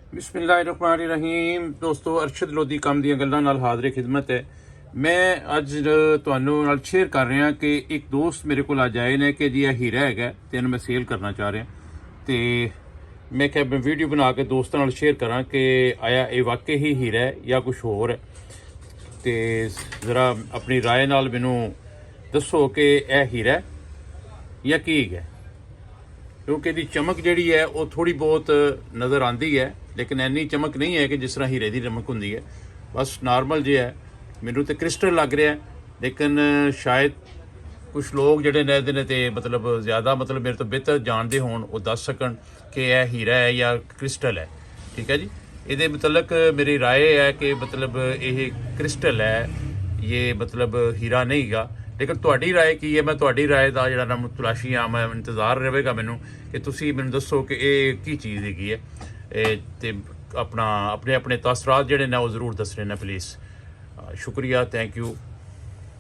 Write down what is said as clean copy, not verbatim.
बिस्मिल्लाहिर्रहमानिर्रहीम। दोस्तों, अरशद लोधी काम ਦੀਆਂ ਗੱਲਾਂ ਨਾਲ ਹਾਜ਼ਰ ਖਿਦਮਤ ਹੈ। ਮੈਂ ਅੱਜ ਤੁਹਾਨੂੰ ਨਾਲ ਸ਼ੇਅਰ ਕਰ ਰਿਹਾ ਕਿ ਇੱਕ ਦੋਸਤ ਮੇਰੇ ਕੋਲ ਅੱਜ ਆਏ ਨੇ ਕਿ ਜੀ ਇਹ ਹੀਰਾ ਹੈਗਾ ਤੇ ਇਹਨੂੰ ਮੈਂ ਸੇਲ ਕਰਨਾ ਚਾਹ ਰਿਹਾ, ਤੇ ਮੈਂ ਕਿਹਾ ਮੈਂ ਵੀਡੀਓ ਬਣਾ ਕੇ ਦੋਸਤਾਂ ਨਾਲ ਸ਼ੇਅਰ ਕਰਾਂ ਕਿ ਆਇਆ ਇਹ ਵਾਕਈ ਹੀ ਹੀਰਾ ਹੈ ਜਾਂ ਕੁਝ ਹੋਰ ਹੈ, ਤੇ ਜ਼ਰਾ ਆਪਣੀ ਰਾਏ ਨਾਲ ਮੈਨੂੰ ਦੱਸੋ ਕਿ ਇਹ ਹੀਰਾ ਹੈ ਜਾਂ ਕੀ ਹੈ, क्योंकि ਇਹਦੀ चमक ਜਿਹੜੀ है वो थोड़ी बहुत नज़र आती है, लेकिन इन्नी चमक नहीं है कि जिस तरह हीरे की चमक होंगी है। बस नॉर्मल जो है, मैनू तो क्रिस्टल लग रहा है, लेकिन शायद कुछ लोग जोड़े ने ते मतलब ज़्यादा मतलब मेरे तो बेहतर जानते हों वो दस सकन कि यह हीरा है या क्रिस्टल है। ठीक है जी, ये मतलब मेरी राय है कि मतलब ये क्रिस्टल है, ये मतलब हीरा नहीं गा। लेकिन तुहाडी राय की है, मैं तुहाडी राय का जिहड़ा ना तलाशी आ, मैं इंतज़ार रहेगा मैनू कि तुसी मैनू दसो कि ये की चीज़ हैगी है, ते अपना अपने अपने तासरात जिहड़े ने वो जरूर दसने ने प्लीज़। शुक्रिया, थैंक यू।